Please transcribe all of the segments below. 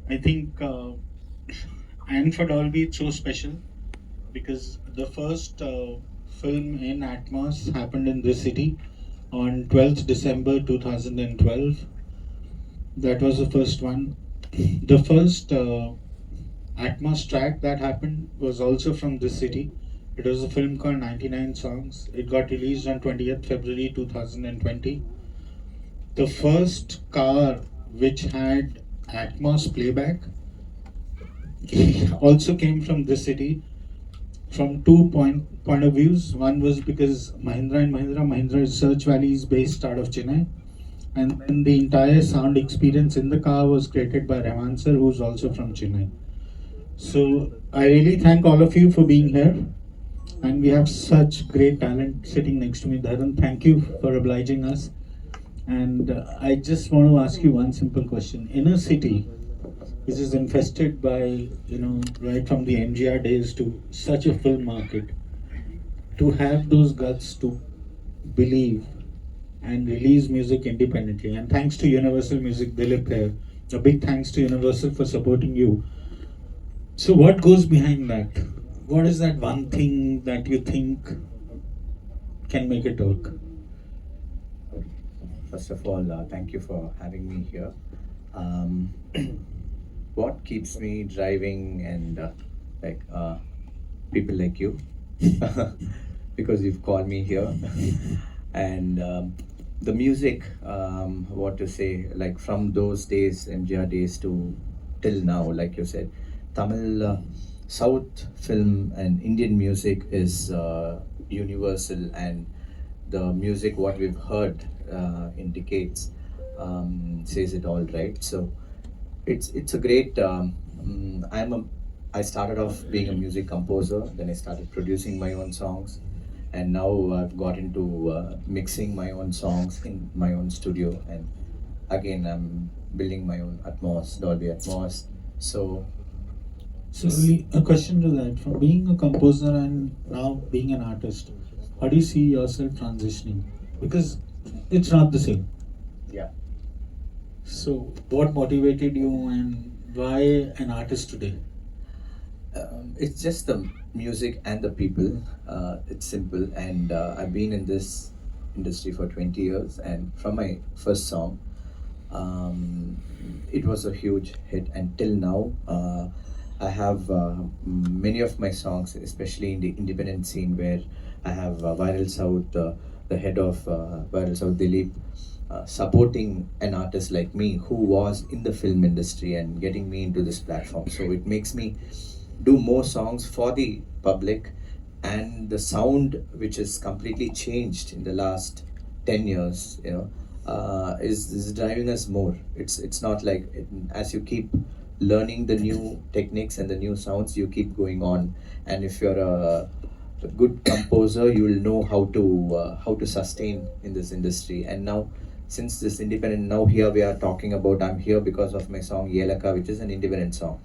I think, and for Dolby, it's so special because the first film in Atmos happened in this city on 12th December 2012. That was the first one. The first Atmos track that happened was also from this city. It was a film called 99 Songs. It got released on 20th February 2020. The first car which had Atmos playback also came from this city from two point of views. One was because Mahindra Research Valley is based out of Chennai, and then the entire sound experience in the car was created by Rahman sir, who's also from Chennai. So I really thank all of you for being here, and we have such great talent sitting next to me. Dharan, thank you for obliging us. And I just want to ask you one simple question. In a city which is infested by, right from the MGR days to such a film market, to have those guts to believe and release music independently. And thanks to Universal Music, Dilip here. A big thanks to Universal for supporting you. So, what goes behind that? What is that one thing that you think can make it work? First of all, thank you for having me here. Um, what keeps me driving and like people like you, because you've called me here, and the music. What to say? Like from those days, MGR days to till now, like you said, Tamil, South film and Indian music is universal, and the music what we've heard in decades says it all, right? So it's a great. I started off being a music composer, then I started producing my own songs, and now I've got into mixing my own songs in my own studio, and again I'm building my own Atmos, Dolby Atmos. So So, a question to that: from being a composer and now being an artist, how do you see yourself transitioning? Because it's not the same. yeah, So, what motivated you and why an artist today? it's just the music and the people. It's simple, and I've been in this industry for 20 years. And from my first song, um, it was a huge hit. And till now, I have many of my songs, especially in the independent scene, where I have Viral South, the head of Viral South, Dilip, supporting an artist like me who was in the film industry and getting me into this platform. So it makes me do more songs for the public, and the sound which is completely changed in the last 10 years, is driving us more. It's not like as you keep learning the new techniques and the new sounds, you keep going on. And if you're a good composer, you will know how to sustain in this industry. And now, since this independent, now here we are talking about, I'm here because of my song Yelaka, which is an independent song,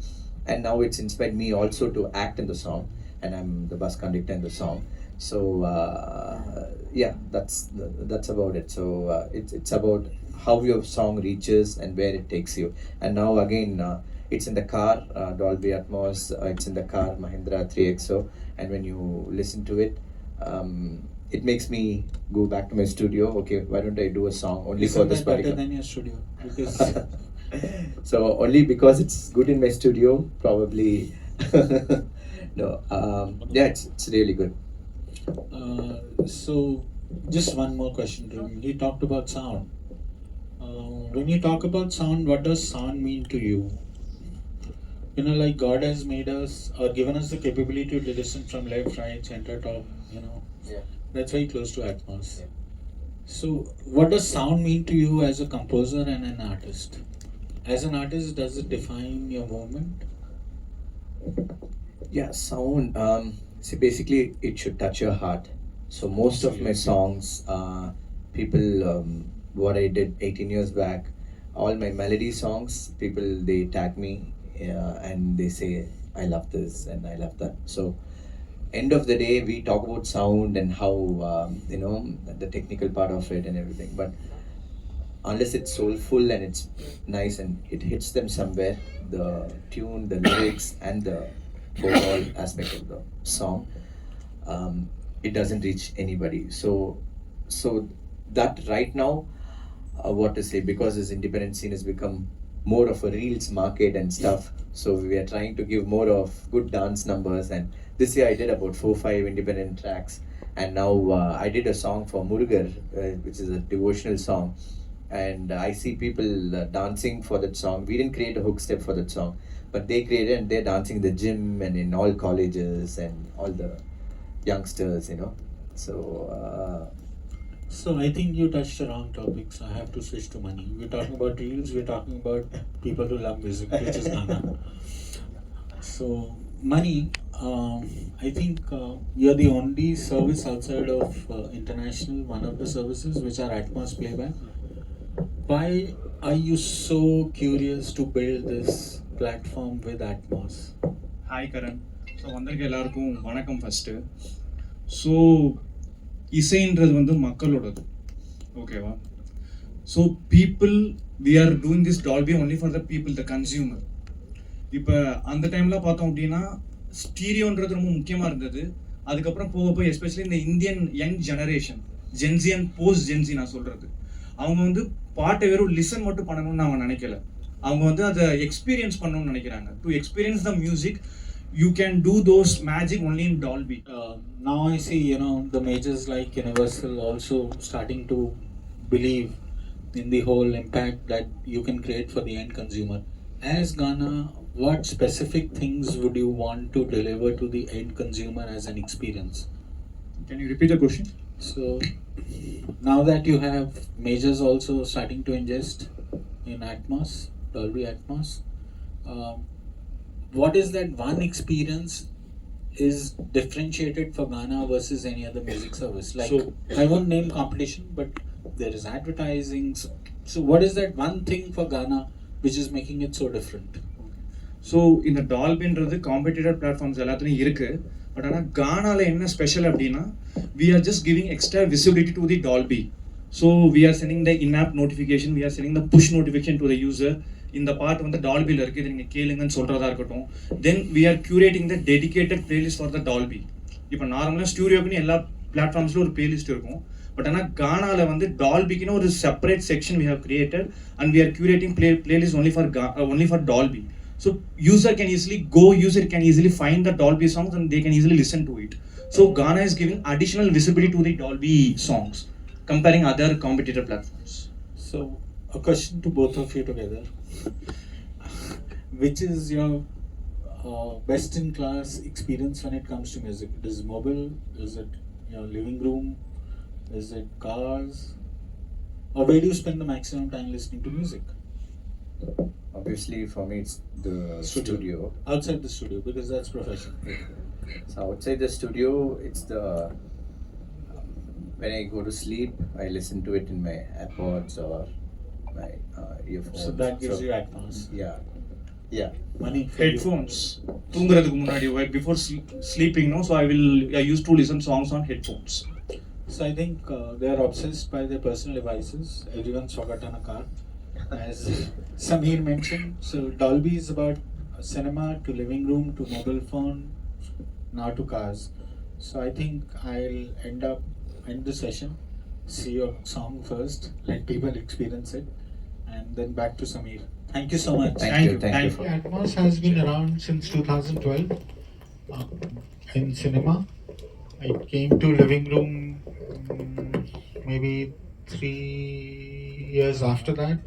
and now it's inspired me also to act in the song, and I'm the bus conductor in the song. So yeah, that's about it. So it's about how your song reaches and where it takes you. And now again, it's in the car, Dolby Atmos. It's in the car, Mahindra 3XO, and when you listen to it, it makes me go back to my studio. Okay, why don't I do a song only for Isn't this that better particular? than your studio? Because So only because it's good in my studio, probably. No, yeah, it's really good. so, just one more question to him. He talked about sound. When you talk about sound, what does sound mean to you? Like God has made us or given us the capability to listen from left, right, center, top. Yeah. That's very close to Atmos. So, what does sound mean to you as a composer and an artist? As an artist, does it define your movement? Yeah, sound. See, basically, it should touch your heart. So most of my songs, people, what I did 18 years back, all my melody songs, people they tag me, and they say I love this and I love that. So end of the day, we talk about sound and how the technical part of it and everything. But unless it's soulful and it's nice and it hits them somewhere, the tune, the lyrics, and the overall aspect of the song, it doesn't reach anybody. So that right now, what to say, because this independent scene has become more of a reels market and stuff, so we are trying to give more of good dance numbers. And this year I did about 4-5 independent tracks, and now I did a song for Murugar, which is a devotional song, and I see people dancing for that song. We didn't create a hook step for that song, but they created, and they're dancing in the gym and in all colleges and all the youngsters, you know. So I think you touched the wrong topic, so I have to switch to money. We're talking about reels, we're talking about people who love music, which is Gaana. So money, I think you're the only service outside of international, one of the services which are Atmos playback. Why are you so curious to build this platform with Atmos? Hi Karan. So வந்திருக்க எல்லாருக்கும் வணக்கம் first. So இசைன்றது வந்து மக்களோடது, ஓகேவா? So people, we are doing this Dolby only for the people, the consumer. இப்போ அந்த டைமில் பார்த்தோம் அப்படின்னா ஸ்டீரியோன்றது ரொம்ப முக்கியமாக இருந்தது. அதுக்கப்புறம் போக போய் எஸ்பெஷலி இந்த Indian young generation, Gen Z and post Gen Z நான் சொல்கிறது, அவங்க வந்து பாட்டை வெறும் லிசன் மட்டும் பண்ணணும்னு அவங்க நினைக்கல, அவங்க வந்து அதை எக்ஸ்பீரியன்ஸ் பண்ணணும்னு நினைக்கிறாங்க. To experience the music, you can do those magic only in Dolby. Now I see, the majors like Universal also starting to believe in the whole impact that you can create for the end consumer. As Gaana, what specific things would you want to deliver to the end consumer as an experience? Can you repeat the question? So now that you have majors also starting to ingest in Atmos, Dolby Atmos, what is that one experience is differentiated for Gaana versus any other music service? Like, So, I won't name competition, but there is advertising. So what is that one thing for Gaana which is making it so different? So இந்த டால்பின்றது competitor platforms எல்லாத்துலேயும் இருக்குது. But ஆனால் கானாவில் என்ன special அப்படின்னா, we are just giving extra visibility to the Dolby. So we are sending the in app notification, we are sending the push notification to the user. இந்த பாட்டு வந்து டால்பியில் இருக்குது, இது நீங்கள் கேளுங்கன்னு சொல்கிறதா இருக்கட்டும். Then we are curating the dedicated playlist for the Dolby. இப்போ நார்மலாக ஸ்டூடியோக்குன்னு எல்லா பிளாட்ஃபார்ம்ஸ்லையும் ஒரு பிளேலிஸ்ட் இருக்கும். பட் ஆனால் கானாவில் வந்து டால்பிக்குன்னு ஒரு separate section we have created, and we are curating playlist only for Dolby. So user can easily find the Dolby songs and they can easily listen to it. So Gaana is giving additional visibility to the Dolby songs comparing other competitor platforms. So a question to both of you together. Which is your best in class experience when it comes to music? Is it mobile? Is it your living room? Is it cars? Or where do you spend the maximum time listening to music? Obviously, for me, it's the studio. Outside the studio, because that's professional. So outside the studio, it's the when I go to sleep, I listen to it in my AirPods or my earphones. So that gives you Atmos. Yeah. Money. Headphones. தூங்குறதுக்கு முன்னாடி, before sleeping, no. So I used to listen songs on headphones. So I think they are obsessed by their personal devices. Everyone's forgotten a car. As Sameer mentioned, so Dolby is about cinema to living room to mobile phone, now to cars. So I think I'll end the session, see your song first, let people experience it, and then back to Sameer. Thank you so much. Thank you. Atmos has been around since 2012 in cinema. It came to living room maybe 3 years after that.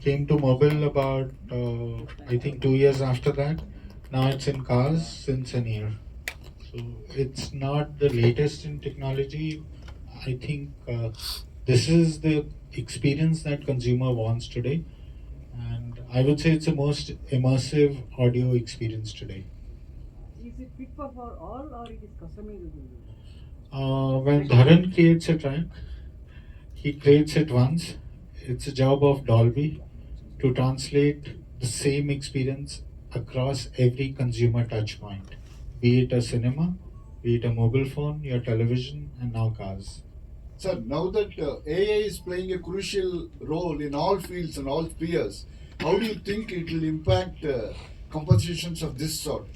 Came to mobile about I think 2 years after that. Now it's in cars since a year. So it's not the latest in technology. I think this is the experience that consumer wants today, and I would say it's the most immersive audio experience today. Is it fit for all or it is customizable? When Dharan creates a track, he creates it once. It's a job of Dolby to translate the same experience across every consumer touch point, be it a cinema, be it a mobile phone, your television, and now cars. Sir, now that AI is playing a crucial role in all fields and all spheres, how do you think it will impact compositions of this sort?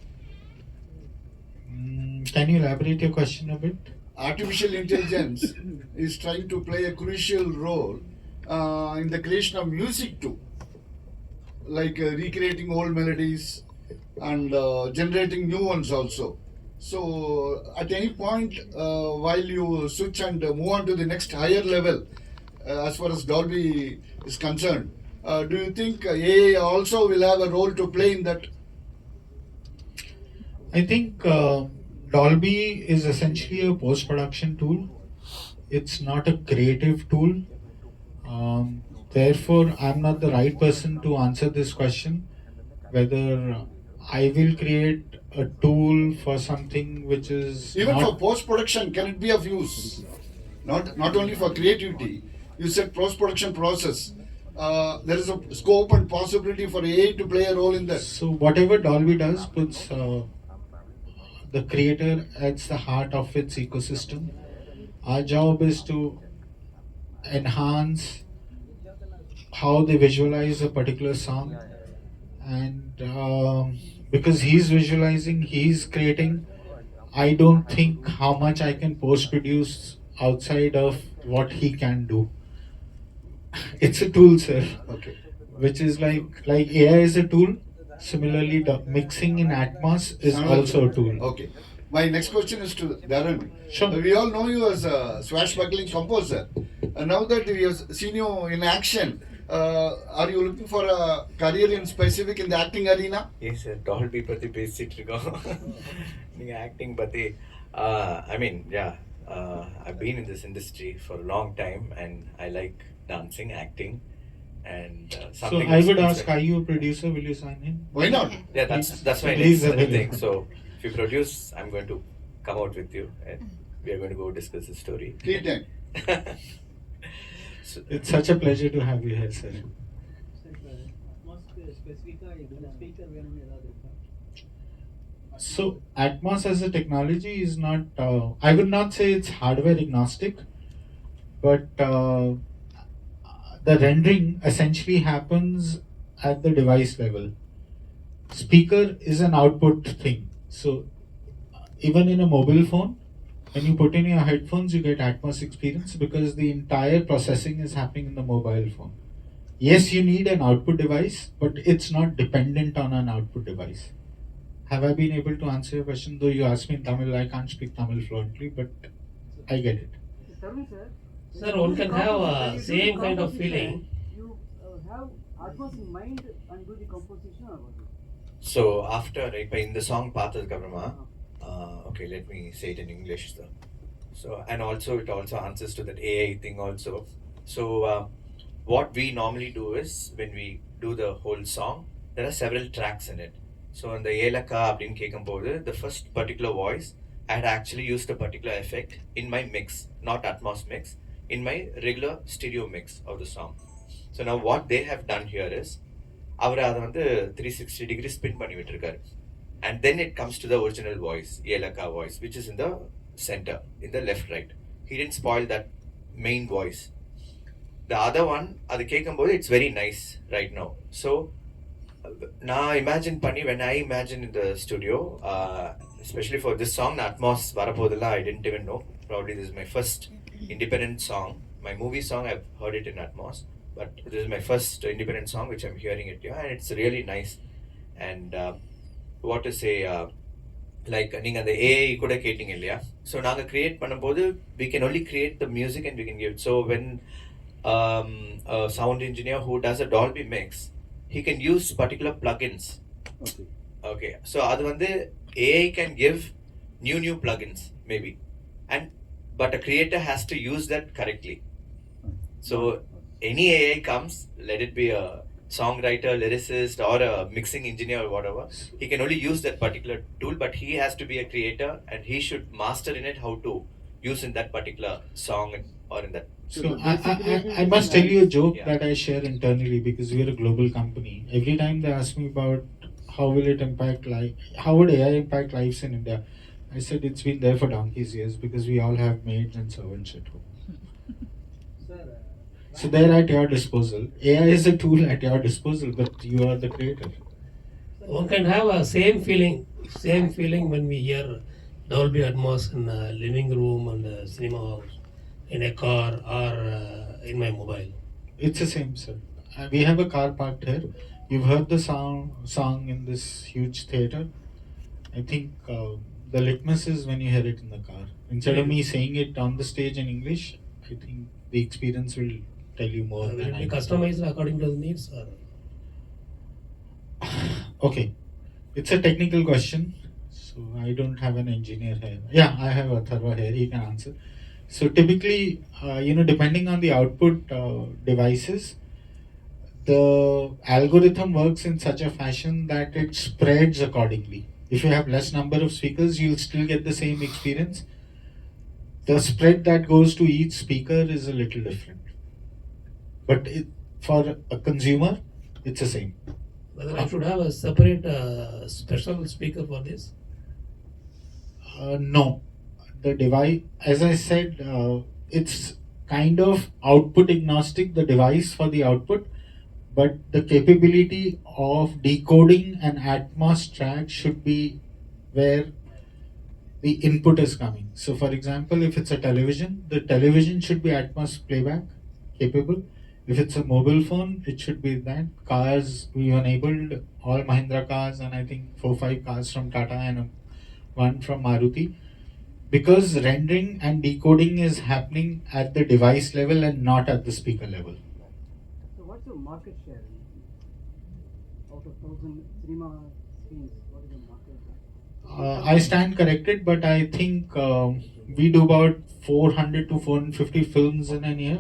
Can you elaborate your question a bit? Artificial intelligence is trying to play a crucial role in the creation of music too, like recreating old melodies and generating new ones also. So, at any point, while you switch and move on to the next higher level, as far as Dolby is concerned, do you think AI also will have a role to play in that? I think Dolby is essentially a post-production tool. It's not a creative tool. Therefore, I'm not the right person to answer this question. Whether I will create a tool for something which is Even not, for post-production, can it be of use? Not only for creativity. You said post-production process. There is a scope and possibility for AI to play a role in that. so whatever Dolby does puts the creator at the heart of its ecosystem. Our job is to enhance how they visualize a particular song, and because he's visualizing, he's creating. I don't think how much I can post produce outside of what he can do. It's a tool, sir. Okay. Which is like AI is a tool. Similarly, the mixing in Atmos is also a tool. Okay. My next question is to Darren. Sure. We all know you as a swashbuckling composer. Now that we have seen you in action, are you looking for a career in specific in the acting arena? Yes, sir. Dolby பத்தி பேசிட்டு இருக்கோம். நீங்க acting பத்தி I mean, yeah, I've been in this industry for a long time and I like dancing, acting, and So something. I which would means ask, that- are you a producer? Will you sign in? Why not? Yeah, that's my Please next avail. thing. So if you produce, I'm going to come out with you and we are going to go discuss the story. Tea time. So, It's such a pleasure to have you here, sir. So Atmos as a technology is not, I would not say it's hardware agnostic, but the rendering essentially happens at the device level. Speaker is an output thing. So even in a mobile phone, when you put in your headphones, you get Atmos experience because the entire processing is happening in the mobile phone. Yes, you need an output device, but it's not dependent on an output device. Have I been able to answer your question? Though you asked me in Tamil, I can't speak Tamil fluently, but I get it. Tell me, sir. Sir, one can have a same kind of feeling. You have Atmos in mind and do the composition or what? so after in the song பார்த்ததுக்கு அப்புறமா okay, let me say it in English though. So and also it also answers to that AI thing also. So what we normally do is when we do the whole song, there are several tracks in it. So in the Elaka அப்படின்னு கேட்கும்போது the first particular voice, I had actually used a particular effect in my mix, not Atmos mix, in my regular stereo mix of the song. So now what they have done here is அவர் அதை வந்து 360 degree spin பண்ணி விட்டுருக்காரு. And then it comes to the original voice, Elaka voice, which is in the center, in the left right. He didn't spoil that main voice. The other one, அது கேட்கும்போது it's very nice right now. So நான் imagine பண்ணி, when I imagine in the studio, especially for this song, Atmos வரப்போதெல்லாம் I didn't even know. Probably this is my first independent song. My movie song, I've heard it in Atmos, but this is my first independent song which I'm hearing it here, and it's really nice. And what to say, like நீங்கள் அந்த AI கூட கேட்டிங்க இல்லையா, so நாங்கள் create பண்ணும்போது we can only create the music and we can give it. So when a sound engineer who does a Dolby mix, he can use particular plugins. Okay, so அது வந்து AI can give new plugins maybe, and but a creator has to use that correctly. So any AI comes, let it be a songwriter, lyricist, or a mixing engineer or whatever, he can only use that particular tool, but he has to be a creator and he should master in it how to use in that particular song or in that. So I must tell you a joke Yeah. that I share internally because we are a global company. Every time they ask me about how will it impact life, how would AI impact lives in India, I said it's been there for donkey's years because we all have maids and servants at home. So they're at your disposal. AI is a tool at your disposal, but you are the creator. One can have a same feeling when we hear Dolby Atmos in a living room and a cinema house, in a car or in my mobile. It's the same, sir. We have a car parked here. You've heard the song in this huge theater. I think the litmus is when you hear it in the car. Instead of me saying it on the stage in English, I think the experience will tell you more Will than it I be can. customized according to the needs? Or? Okay, it's a technical question, so I don't have an engineer here. Yeah, I have a Tharva here. He can answer. So typically, depending on the output devices, the algorithm works in such a fashion that it spreads accordingly. If you have less number of speakers, you'll still get the same experience. The spread that goes to each speaker is a little different. But for a consumer, it's the same. Whether I should have a separate special speaker for this? No. The device, as I said, it's kind of output agnostic, the device for the output, but the capability of decoding an Atmos track should be where the input is coming. So, for example, if it's a television, the television should be Atmos playback capable. If it's a mobile phone, it should be that. Cars, we enabled all Mahindra cars and I think 4-5 cars from Tata and one from Maruti. Because rendering and decoding is happening at the device level and not at the speaker level. So what's your market share? Out of 1,000 cinema screens, what is the market share? I stand corrected, but I think we do about 400 to 450 films in a year.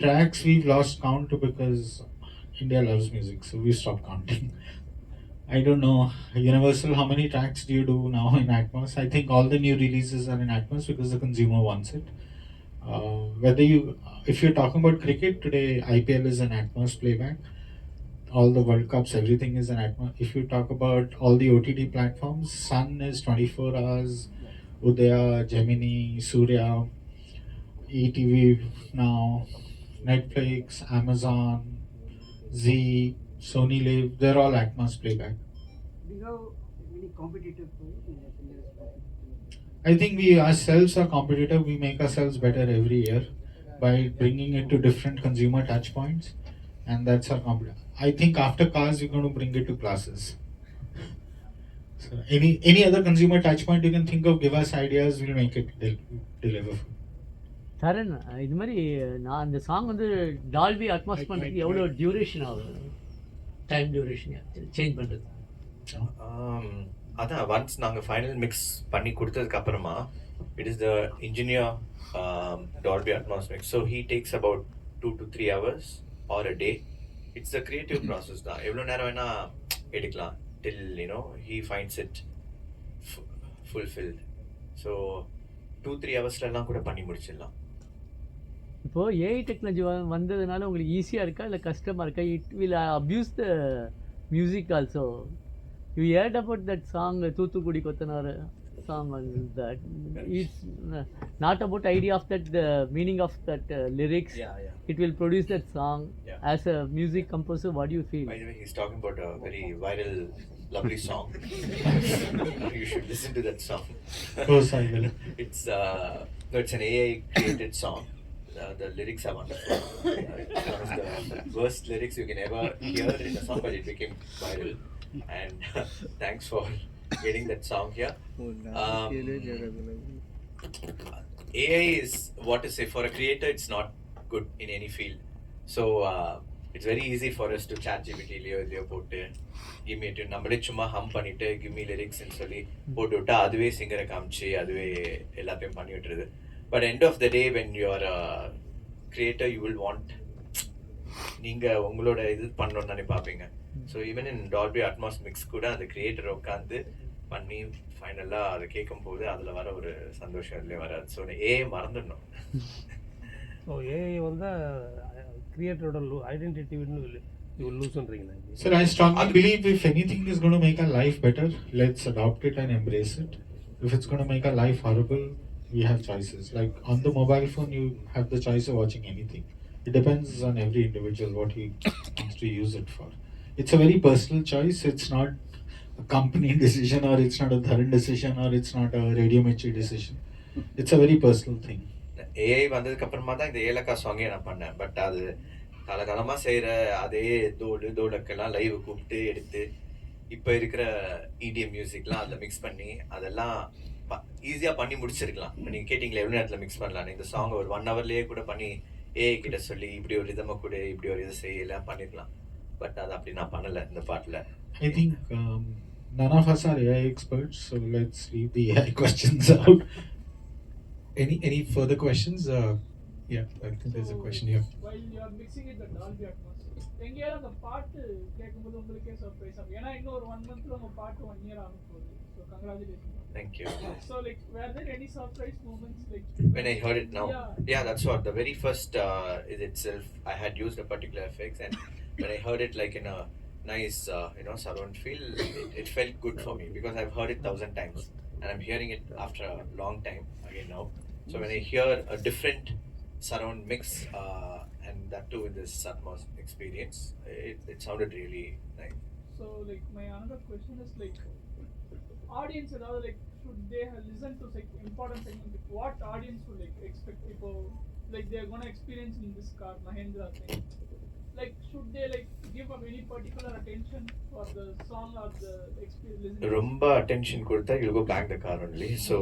Tracks we've lost count because India loves music, so we stopped counting. I don't know, Universal, how many tracks do you do now in Atmos? I think all the new releases are in Atmos because the consumer wants it. If you're talking about cricket, today IPL is an Atmos playback. All the World Cups, everything is an Atmos. If you talk about all the OTT platforms, Sun is 24 hours, Udaya, Gemini, Surya, ETV now, Netflix, Amazon, Z, Sony Live, they're all Atmos playback. Do you have any competitive in this space? I think we ourselves are competitive. We make ourselves better every year by bringing it to different consumer touch points, and that's our competition. I think after cars, we're going to bring it to classes. So any other consumer touch point you can think of, give us ideas, we'll make it deliver. தரன் இது மாதிரி நான் அந்த song வந்து Dolby Atmos பண்ணுறதுக்கு எவ்வளோ duration ஆகுது time duration change பண்ணுறது அதான் ஒன்ஸ் நாங்கள் ஃபைனல் மிக்ஸ் பண்ணி கொடுத்ததுக்கு அப்புறமா it is the engineer Dolby Atmos mix so he takes about 2 to 3 hours or a day it's a creative process தான் எவ்வளோ நேரம் வேணால் எடுக்கலாம் till he finds it fulfilled so 2-3 ஹவர்ஸ்லாம் கூட பண்ணி முடிச்சிடலாம். இப்போது ஏஐ டெக்னாலஜி வந்ததுனால உங்களுக்கு ஈஸியாக இருக்கா இல்லை கஷ்டமாக இருக்கா? It will abuse the music also. You hurt about that song Thoothukudi கொத்தனார் song and that it's not about idea of that the meaning of that lyrics. It will produce that song. As a music composer, what do you feel? By the way, he's talking about a very viral lovely song. You should listen to that song. Course I will. It's it's an AI created song. The lyrics are wonderful. It's one of the worst lyrics you can ever hear in a song, but it became viral. And thanks for getting that song here. AI is, what to say, for a creator it's not good in any field. So it's very easy for us to chat GPT Leo போட்டு give me நம்மளே சும்மா ஹம் பண்ணிட்டு give me lyrics ன்னு சொல்லி போட்டு விட்டா அதுவே சிங்கரை காமிச்சு அதுவே எல்லாத்தையும் பண்ணி விட்டுருது. But end of the day when you are a creator you will want நீங்கள் உங்களோட இது பண்ணணும்னு தானே பார்ப்பீங்க. So even in Dolby Atmos mix கூட அந்த கிரியேட்டர் உட்காந்து பண்ணி ஃபைனலாக அதை கேட்கும் போது அதில் வர ஒரு சந்தோஷம் இதுலேயே வராது. ஸோ ஏஐ மறந்துடணும். ஸோ ஏஐ வந்து கிரியேட்டரோட ஐடென்டிட்டின்னு you will lose something like this. Sir, I strongly believe if anything is going to make our life better, let's adopt it and embrace it. If it's going to make our life horrible, we have choices. Like on the mobile phone, you have the choice of watching anything. It depends on every individual what he wants to use it for. It's a very personal choice. It's not a company decision, or it's not a Dharan decision, or it's not a Radio Mirchi decision. It's a very personal thing. AI வந்ததுக்கு அப்புறமா தான் இந்த ஏலக்கா சாங்கே நான் பண்ணேன். But அது காலகாலமாக செய்கிற அதே தோடக்கெல்லாம் லைவ் கூப்பிட்டு எடுத்து இப்போ இருக்கிற இடிஎம் மியூசிக்லாம் அதில் மிக்ஸ் பண்ணி அதெல்லாம் ஈஸியாக பண்ணி முடிச்சிருக்கலாம். இப்போ நீங்கள் கேட்டிங்களா எவ்வளோ நேரத்தில் மிக்ஸ் பண்ணலாம், இந்த சாங் ஒரு 1 hourலேயே கூட பண்ணி ஏஐ கிட்ட சொல்லி இப்படி ஒரு ரிதமை கூட இப்படி ஒரு இதை செய்யலாம் பண்ணிடலாம். பட் அது அப்படி நான் பண்ணலை இந்த பாட்டில். I think none of us are AI experts, so let's leave the AI questions out. Any further questions? Yeah, I think there's a question here. While you are mixing it the Dolby Atmos, எங்கேயாவது அந்த பாட்டு கேட்கும்போது உங்களுக்கே surprise ஆகும். ஏன்னா இன்னும் ஒரு 1 monthல உங்க பாட்டு 1 year ஆக போகுது. So congratulations. Thank you. So like were there any surprise moments like When I heard it now? Yeah, that's what the very first is itself. I had used a particular effects, and when I heard it like in a nice surround feel, it felt good for me because I've heard it 1,000 times and I'm hearing it after a long time again now. So when I hear a different surround mix and that too in this Atmos experience, it sounded really nice. So like my another question is like audience ஏதாவது like should they have listen to like important segment, like what audience would like expect people like they're going to experience in this car Mahindra thing, like should they like give up any particular attention for the song or the experience? ரொம்ப attention கொடுத்தா you'll go bang the car only. So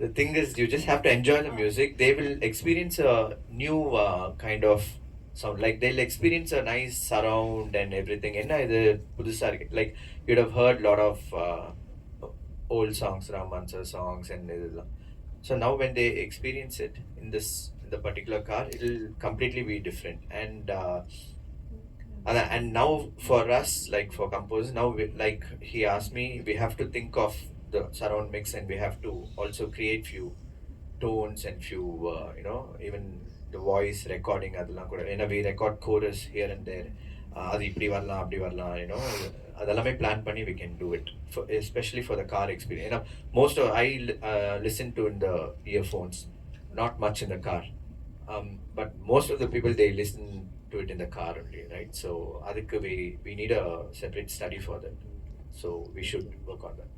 the thing is you just have to enjoy the music. They will experience a new kind of sound, like they'll experience a nice surround and everything. என்ன இது புதுசா இருக்கு, like you'd have heard lot of old songs, Raman sir songs and இதெல்லாம். So now when they experience it in the particular car, it'll completely be different. And now for us, like for composers, now like he asked me, we have to think of the surround mix and we have to also create few tones and few even the voice recording அதெல்லாம் கூட. ஏன்னா we record chorus here and there, அது இப்படி வரலாம் அப்படி வரலாம், அதெல்லாமே plan பண்ணி we can do it, especially for the car experience. ஏன்னா most of I listen to in the earphones, not much in the car, but most of the people they listen to it in the car only, right? So adukku we need a separate study for that, so we should work on that.